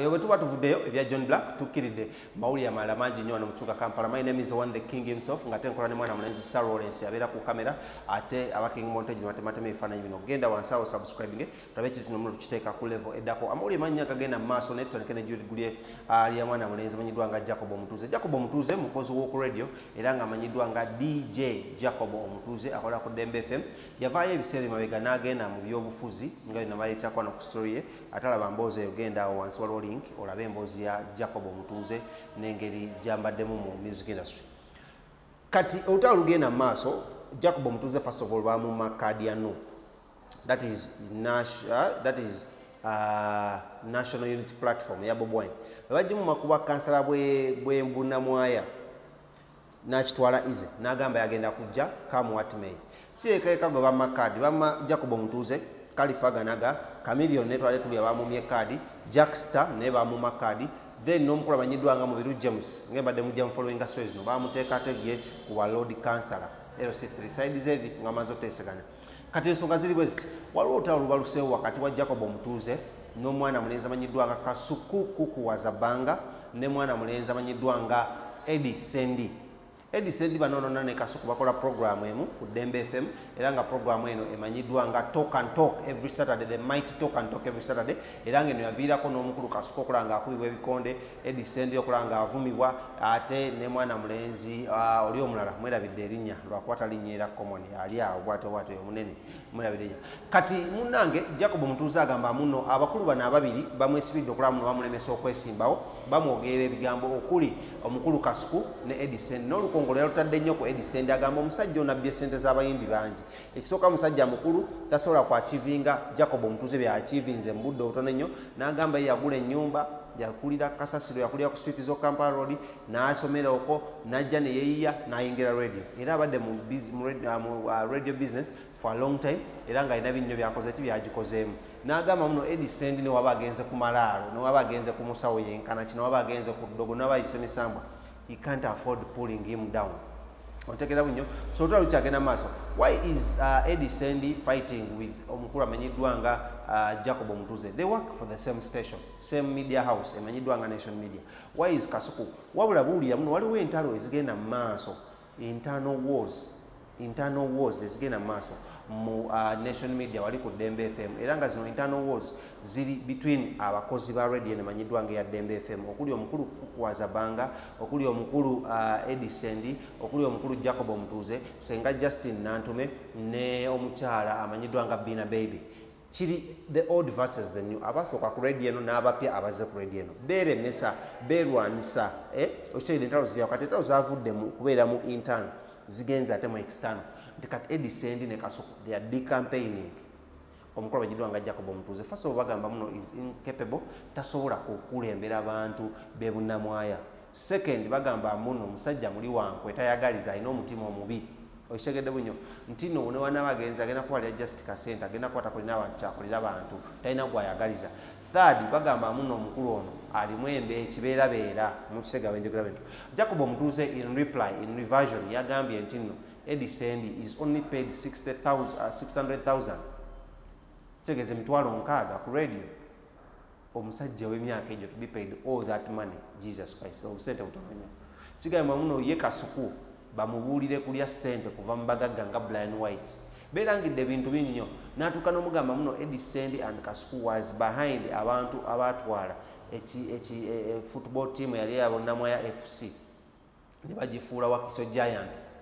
eyo bwe tuba tuvuddeyo ebya John Black tukkiride mawulire amalala mangi nnyo wano mu kibuga Kampala. My name is One the King himself nga tenkola ne mwana mulenzi Sir Lawrence abeera ku kamera ate aba King Montage matematema ebifaananyi bino. Genda wansi awo subscribing tulabe ekintu kino muno tukiteeka ku level eddako. Amawulire mangi agagenda mu maaso naye tutandike ne Julie aliya mwana mulenzi amanyiddwa nga Jacob Omutuuze. Jacob Omutuuze mukozi w'oku radio era nga amanyiddwa nga DJ Jacob Omutuuze akola ku Dembe FM. Yavaayo ebiseera emabega n'agenda mu byobufuzi nga bino baleetako no ku story ye ate alaba mboozi eyo genda awo wansi waliwo link olabe emboozi ya Jacob Omutuuze n'engeri gyambaddemu mu music industry. Kati olutalo lugenda mu maaso Jacob Omutuuze first of all bamumma kaadi ya NUP. That is National Unity Platform ya Bobi Wine. Bajjimuma kuba kansala bwe Mbunamwaya n'akitwala ize n'agamba yagenda kujja come what may. Si ekeka gwe bamma kaadi bamma Jacob Omutuuze Khalifa Ganaga Chameleon ne twale tuli abamumye kaadi Jackstar ne bamumma kaadi then n'omukulu amanyiddwa nga Mubiru James ngembadde mujja mu following stories no bamuteeka ategye ku wa Lord Councillor LC3 side zedi nga manzo tesegana. Kati ensonga ziri bwe ziti waliwo olutalo lubaluseewo wakati wa Jacob Omutuuze n'omwana mulenzi amanyiddwa nga Kasuku Kukuwazabanga ne mwana mulenzi amanyiddwa nga Eddie Sendi. Eddie Sendi banoonona ne Kasuku bakola program emu ku Dembe FM era nga program eno emanyiddwa nga Talk and Talk every Saturday, the mighty Talk and Talk every Saturday era nga eno yaviirako n'omukulu Kasuku okola nga akubibwa ebikonde Eddie Sendi okola nga avumibwa ate ne mwana mulenzi oli omulala mwerabidde erinnya lwakwata linnya era common ali awo bwatyo oyo munene mwerabidde erinnya. Kati munnange Jacob Omutuuze agamba muno abakulu bano ababiri bamwesibidde okulaba muno bamulemesa okwesimbawo bamwogerera ebigambo okuli omukulu Kasuku ne Eddie Sendi n'olukongolo yalutadde nnyo ku Eddie Sendi agamba omusajja ono abbye ssente z'abayimbi bangi. Ekisooka musajja mukulu tasobola kwachivinga Jacob Omutuuze by'achivinze mu budde obutono ennyo n'agamba ye yagula ennyumba yakulira Kasasiro yakulira ku street zo Kampala Road n'asomera okwo n'ajja ne yeeyiya n'ayingira radio era abadde mu radio business for a long time era nga alina binnyo byakoze ti byagikozeemu. N'agamba muno Eddie Sendi ne waba agenze ku malaalo ne waba agenze ku musawo yenkana kino waba agenze ku ddogo ne waba ayise misambwa he can't afford pulling him down. Ontekera bunyo so olutalo lukyagenda maaso. Why is Eddie Sendi fighting with omukulu amanyiddwa nga Jacob Omutuuze? They work for the same station, same media house emanyiddwa nga Nation Media. Why is Kasuku wabula buulira muno waliwo entalo ezigenda mu maaso, internal wars ezigenda mu maaso mu Nation Media wali ku Dembe FM era nga zino internal wars ziri between abakozi ba radio emanyiddwa nga ya Dembe FM okuli omukulu Kukuwazabanga okuli omukulu Eddie Sendi okuli omukulu Jacob Omutuuze Senga Justin Nantume ne omukyala amanyiddwa nga Bina Baby. Kiri the old versus the new abasooka ku radio eno n'abapya abaze ku radio eno beeremesa beerwanisa okyayire entalo zirya kati entalo zavudde mu kubeera mu intern zigenza ate mu external nti kati Eddie Sendi ne Kasuku they are decampaigning omukulu amanyiddwa nga Jacob Omutuuze. First of all bagamba muno is incapable tasobola kukulembera abantu be Bunnamwaya. Second bagamba muno omusajja muli wankwe tayagaliza alina omutima omubi okitegedde bunyo nti no ne wana bagenzi agenda kuwalira just kasente agenda kukwata kulina abantu kyakulira abantu talina gwayagaliza. Third bagamba muno omukulu ono alimu ekibeerabeera mu kisega benjogera bintu. Jacob Omutuuze in reply in reversion yagambye nti no Eddie Sendi is only paid 600,000 kitegeeza emitwalo 6 ku radio. Omusajja w'emyaka egyo to be paid all that money Jesus Christ obusente butono nnyo. Kigamba muno ye Kasuku bamubuulire kulya ssente kuva mu bagagga nga Brian White beerangidde ebintu bingi nnyo n'atuuka n'omugamba muno Eddie Sendi and Kasuku was behind abantu abaatwala football team yali ya Bunnamwaya FC ne bagifuula Wakiso Giants.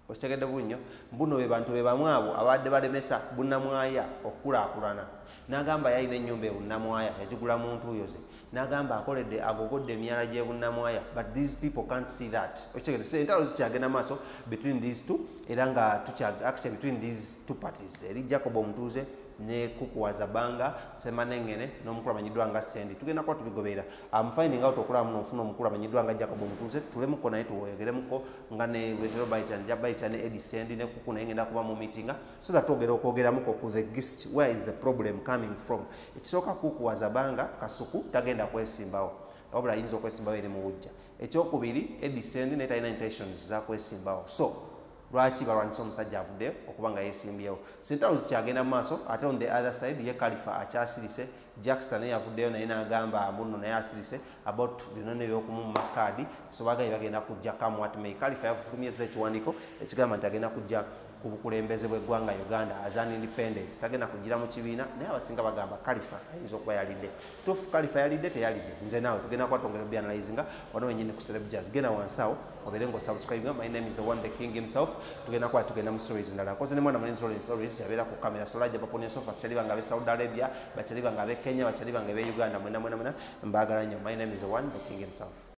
Okitegedde bunnyo mbuno be bantu be bamu abo abadde balemesa Bunnamwaya okukulaakulana. N'agamba yalina ennyumba e Bunnamwaya yagigula muntu yoze n'agamba akoledde agogodde emyala gy'e Bunnamwaya but these people can't see that. Okitegedde so entalo zikyagenda maaso between these two era nga actually between these two parties eri Jacob Omutuuze ne Kukuwazabanga Semanengene n'omukulu amanyiddwa nga Sendi tugenda kuba tubigoberera. I'm finding out okulaba muno ofuna omukulu amanyiddwa nga Jacob Omutuuze tulemuko naye tuwogeremuko nga ne Wetero Baita ne Eddie Sendi ne Kuku naye ngenda kuba mu meetinga so that twogera okwogeramuko ku the gist where is the problem coming from. Ekisooka Kukuwazabanga Kasuku tagenda kwesimbawo wabula ayinza okwesimbawo eri mu bujja. Ekyokubiri Eddie Sendi ne talina intentions za kwesimbawo so lwaki balwanisa omusajja avuddeyo okuba nga yeesimbyewo. Sentalo zikyagenda mu maaso ate on the other side ye Khalifa akyasirise Jackson naye yavuddeyo naye n'agamba muno naye asirise about bino nebyokumumma kaadi so bagaye bagenda kujja Cam Watmey. Khalifa yafulumyeza ekiwandiiko ekigamba nti agenda kujja ku bukulembeze bw'eggwanga Uganda as an independent, tagenda kugira mu kibiina, naye abasinga bagamba Khalifa ayinza okuba yalidde. Kituufu Khalifa yalidde teyalidde, nze naawe tugenda kwatongera byanalyzinga wano wenyini ku Celeb Jazz. Genda wansi awo obeere ng'osubscribe. My name is the one, the king himself. Tugenda mu stories ndala nkoze ne mwana mulenzi Lawrence Stories yabeera ku kamera Solaja Paponi Sofa bakyali bange ab'e Saudi Arabia, bakyali bange ab'e Kenya, bakyali bange ab'e Uganda, mwena mwena mwena mbaagala nnyo. My name is the one, the king himself.